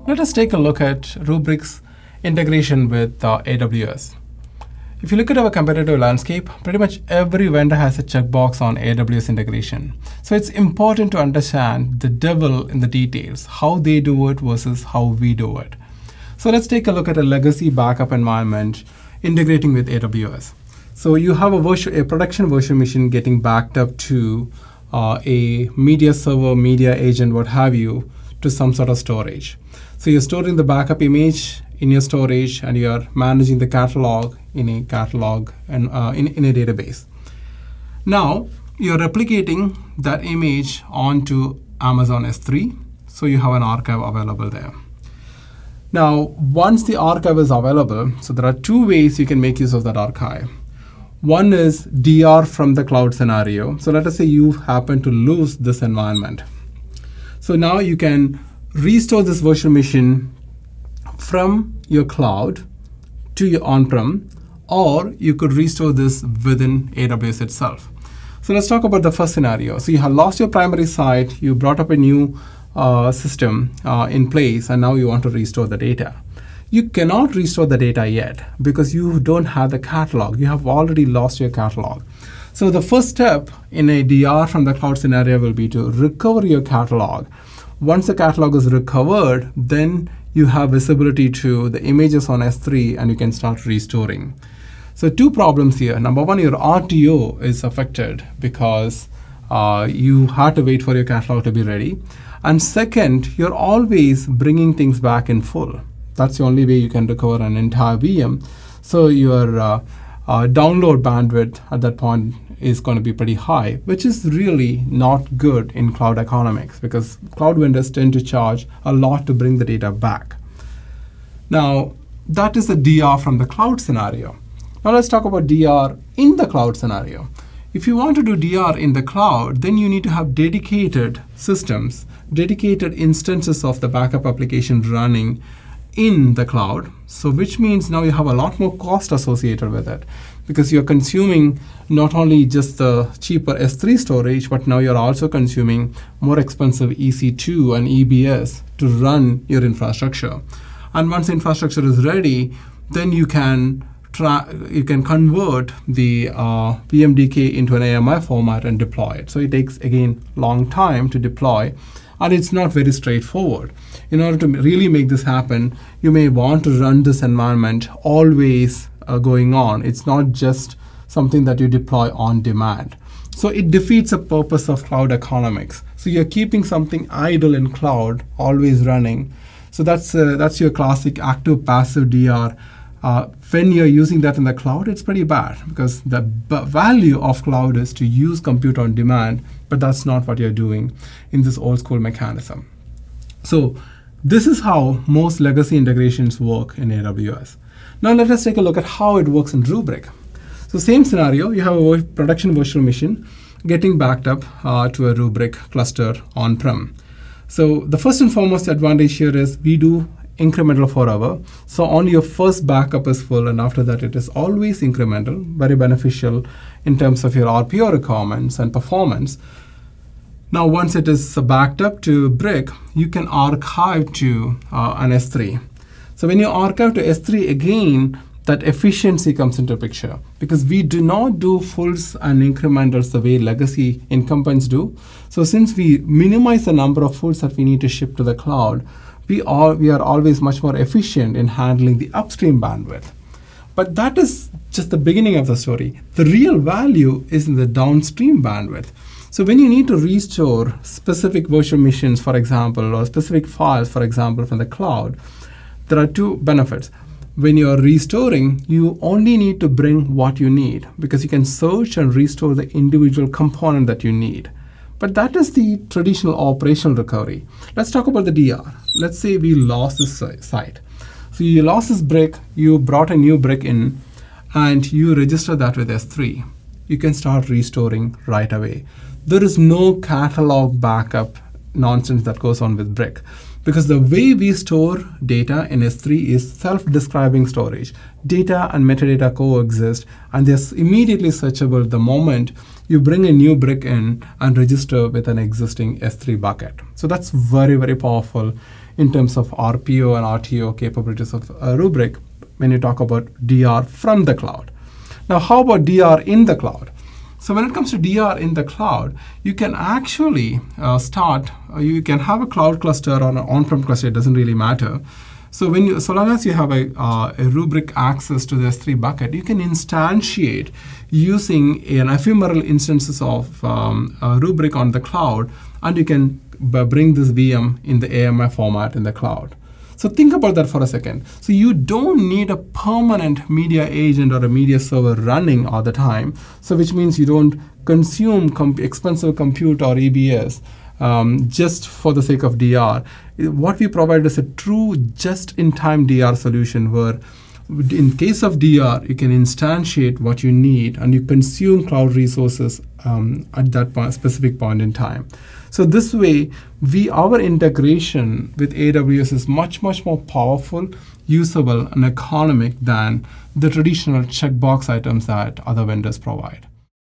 Let us take a look at Rubrik's integration with AWS. If you look at our competitive landscape, pretty much every vendor has a checkbox on AWS integration. So it's important to understand the devil in the details, how they do it versus how we do it. So let's take a look at a legacy backup environment integrating with AWS. So you have a production virtual machine getting backed up to a media server, media agent, what have you, to some sort of storage. So you're storing the backup image in your storage, and you're managing the catalog in a catalog and in a database. Now you're replicating that image onto Amazon S3, so you have an archive available there. Now, once the archive is available, so there are two ways you can make use of that archive. One is DR from the cloud scenario. So let us say you happen to lose this environment. So now you can restore this virtual machine from your cloud to your on-prem, or you could restore this within AWS itself. So let's talk about the first scenario. So you have lost your primary site, you brought up a new system in place, and now you want to restore the data. You cannot restore the data yet because you don't have the catalog. You have already lost your catalog. So the first step in a DR from the cloud scenario will be to recover your catalog. Once the catalog is recovered, then you have visibility to the images on S3 and you can start restoring. So two problems here. Number one, your RTO is affected because you had to wait for your catalog to be ready. And second, you're always bringing things back in full. That's the only way you can recover an entire VM. So your download bandwidth at that point is going to be pretty high, which is really not good in cloud economics because cloud vendors tend to charge a lot to bring the data back. Now, that is the DR from the cloud scenario. Now let's talk about DR in the cloud scenario. If you want to do DR in the cloud, then you need to have dedicated systems, dedicated instances of the backup application running in the cloud. So which means now you have a lot more cost associated with it because you're consuming not only just the cheaper S3 storage, but now you're also consuming more expensive EC2 and EBS to run your infrastructure. And once the infrastructure is ready, then you can convert the PMDK into an AMI format and deploy it. So it takes, again, long time to deploy, and it's not very straightforward. In order to really make this happen, you may want to run this environment always going on. It's not just something that you deploy on demand. So it defeats the purpose of cloud economics. So you're keeping something idle in cloud, always running. So that's your classic active-passive DR. When you're using that in the cloud, it's pretty bad because the value of cloud is to use compute on demand, but that's not what you're doing in this old school mechanism. So this is how most legacy integrations work in AWS. Now let us take a look at how it works in Rubrik. So same scenario, you have a production virtual machine getting backed up to a Rubrik cluster on-prem. So the first and foremost advantage here is we do incremental forever. So only your first backup is full, and after that it is always incremental, very beneficial in terms of your RPO requirements and performance. Now once it is backed up to Brick, you can archive to an S3. So when you archive to S3 again, that efficiency comes into picture because we do not do fulls and incrementals the way legacy incumbents do. So since we minimize the number of fulls that we need to ship to the cloud, we are always much more efficient in handling the upstream bandwidth. But that is just the beginning of the story. The real value is in the downstream bandwidth. So when you need to restore specific virtual machines, for example, or specific files, for example, from the cloud, there are two benefits. When you're restoring, you only need to bring what you need because you can search and restore the individual component that you need. But that is the traditional operational recovery. Let's talk about the DR. Let's say we lost this site. So you lost this brick, you brought a new brick in, and you register that with S3. You can start restoring right away. There is no catalog backup nonsense that goes on with Brick because the way we store data in S3 is self-describing storage. Data and metadata coexist, and they're immediately searchable the moment you bring a new brick in and register with an existing S3 bucket. So that's very, very powerful in terms of RPO and RTO capabilities of Rubrik when you talk about DR from the cloud. Now, how about DR in the cloud? So when it comes to DR in the cloud, you can actually you can have a cloud cluster or an on-prem cluster, it doesn't really matter. So so long as you have a Rubrik access to this 3 bucket, you can instantiate using an ephemeral instances of Rubrik on the cloud, and you can bring this VM in the AMI format in the cloud. So think about that for a second. So you don't need a permanent media agent or a media server running all the time. So which means you don't consume expensive compute or EBS just for the sake of DR. What we provide is a true just-in-time DR solution where in case of DR, you can instantiate what you need and you consume cloud resources at that specific point in time. So this way, our integration with AWS is much, much more powerful, usable, and economic than the traditional checkbox items that other vendors provide.